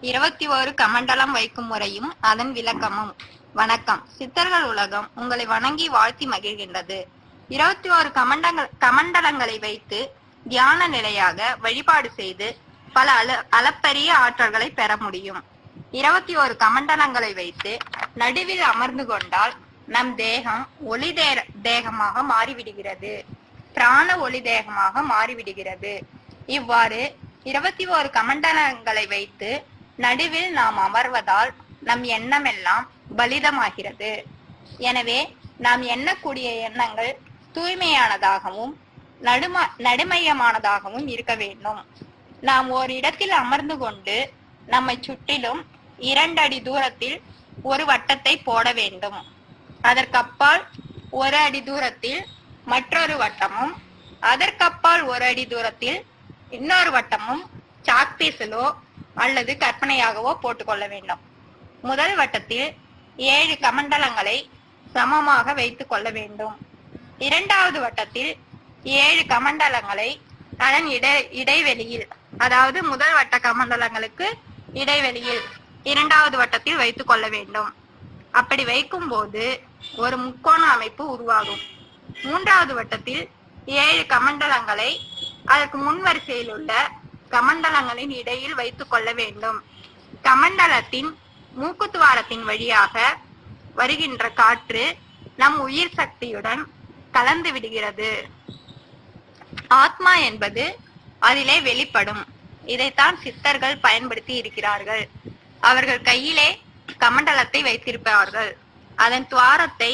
21 கமண்டலம் வைக்கும் முறையும் அதன் விளக்கமும். வணக்கம். சித்தர்கள் உலகம் உங்களை வணங்கி வாழ்த்தி மகிழ்கின்றது. 21 கமண்டலங்களை வைத்து தியான நிலையாக வழிபாடு செய்து பல அளப்பரிய ஆற்றல்களை பெற முடியும். 21 கமண்டலங்களை வைத்து நடுவில் அமர்ந்து கொண்டால் நம் தேகம் ஒளி தேகமாக மாறிவிடுகிறது, பிராண ஒளி தேகமாக மாறிவிடுகிறது. இவ்வாறு 21 கமண்டலங்களை வைத்து நடுவில் நாம் அமர்வதால் நம் எண்ணமெல்லாம் பலிதமாகிறது. எனவே நாம் எண்ணக்கூடிய எண்ணங்கள் தூய்மையானதாகவும் நடுமையமானதாகவும் இருக்க வேண்டும். நாம் ஒரு இடத்தில் அமர்ந்து கொண்டு நம்மை சுற்றிலும் 2 அடி தூரத்தில் ஒரு வட்டத்தை போட வேண்டும். அதற்கப்பால் 1 அடி தூரத்தில் மற்றொரு வட்டமும், அதற்கப்பால் 1 அடி தூரத்தில் இன்னொரு வட்டமும் சாக்பீஸிலோ அல்லது கற்பனையாகவோ போட்டுக்கொள்ள வேண்டும். முதல் வட்டத்தில் 7 கமண்டலங்களை சமமாக வைத்துக் கொள்ள வேண்டும். இரண்டாவது வட்டத்தில் 7 கமண்டலங்களை அதன் இடைவெளியில், அதாவது முதல் வட்ட கமண்டலங்களுக்கு இடைவெளியில் இரண்டாவது வட்டத்தில் வைத்துக் கொள்ள வேண்டும். அப்படி வைக்கும் போது ஒரு முக்கோண அமைப்பு உருவாகும். மூன்றாவது வட்டத்தில் 7 கமண்டலங்களை அதற்கு முன் வரிசையில் உள்ள கமண்டலங்களின் இடையில் வைத்துக் கொள்ள வேண்டும். கமண்டலத்தின் மூக்குத்துவாரத்தின் வழியாக வருகின்ற காற்று நம் உயிர் சக்தியுடன் கலந்து விடுகிறது. ஆத்மா என்பது அதிலே வெளிப்படும். இதைத்தான் சித்தர்கள் பயன்படுத்தி இருக்கிறார்கள். அவர்கள் கையிலே கமண்டலத்தை வைத்திருப்பார்கள். அதன் துவாரத்தை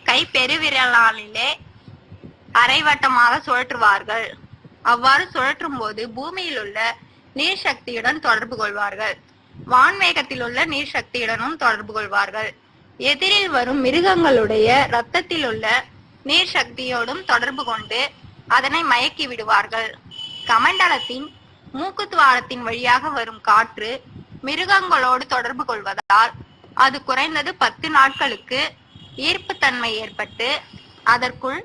கை பெருவிரலாலே அரைவட்டமாக சுழற்றுவார்கள். அவ்வாறு சுழற்றும் போது பூமியில் உள்ள நீர் சக்தியுடன் தொடர்பு கொள்வார்கள். வான்வேகத்தில் உள்ள நீர் சக்தியுடனும் தொடர்பு கொள்வார்கள். எதிரில் வரும் மிருகங்களுடைய இரத்தத்தில் உள்ள நீர் சக்தியோடும் தொடர்பு கொண்டு அதனை மயக்கி விடுவார்கள். கமண்டலத்தின் மூக்குத்துவாரத்தின் வழியாக வரும் காற்று மிருகங்களோடு தொடர்பு கொள்வதால் அது குறைந்தது 10 நாட்களுக்கு ஈர்ப்பு தன்மை ஏற்பட்டு அதற்குள்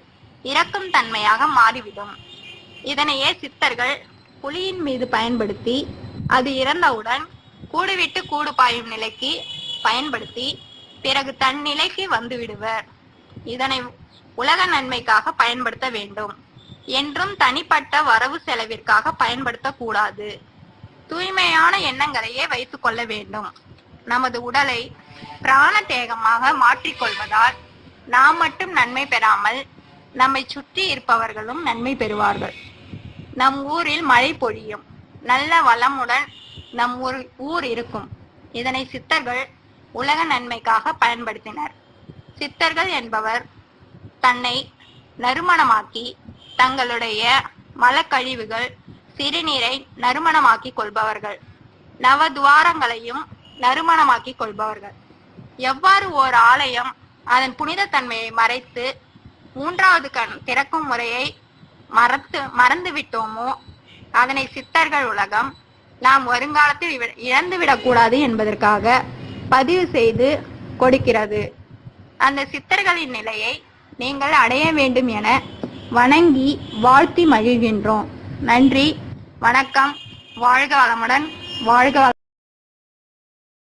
இறக்கும் தன்மையாக மாறிவிடும். இதனையே சித்தர்கள் புலியின் மீது பயன்படுத்தி அது இறந்தவுடன் கூடுவிட்டு கூடு பாயும் நிலைக்கு பயன்படுத்தி பிறகு தன் நிலைக்கு வந்து விடுவர். இதனை உலக நன்மைக்காக பயன்படுத்த வேண்டும் என்றும் தனிப்பட்ட வரவு செலவிற்காக பயன்படுத்தக்கூடாது. தூய்மையான எண்ணங்களையே வைத்துக் கொள்ள வேண்டும். நமது உடலை பிராண தேகமாக மாற்றிக்கொள்வதால் நாம் மட்டும் நன்மை பெறாமல் நம்மை சுற்றி இருப்பவர்களும் நன்மை பெறுவார்கள். நம் ஊரில் மழை பொழியும், நல்ல வளமுடன் நம் ஊர் இருக்கும். இதனை சித்தர்கள் உலக நன்மைக்காக பயன்படுத்தினர். சித்தர்கள் என்பவர் தன்னை நறுமணமாக்கி தங்களுடைய மலக்கழிவுகள் சிறுநீரை நறுமணமாக்கி கொள்பவர்கள். நவதுவாரங்களையும் நறுமணமாக்கி கொள்பவர்கள். எவ்வாறு ஓர் ஆலயம் அதன் புனித தன்மையை மறைத்து 3வது கண் திறக்கும் முறையை மறந்து விட்டோமோ அதனை சித்தர்கள் உலகம் நாம் வருங்காலத்தில் இழந்துவிடக் கூடாது என்பதற்காக பதிவு செய்து கொடுக்கிறது. அந்த சித்தர்களின் நிலையை நீங்கள் அடைய வேண்டும் என வணங்கி வாழ்த்தி மகிழ்கின்றோம். நன்றி, வணக்கம். வாழ்க வளமுடன். வாழ்க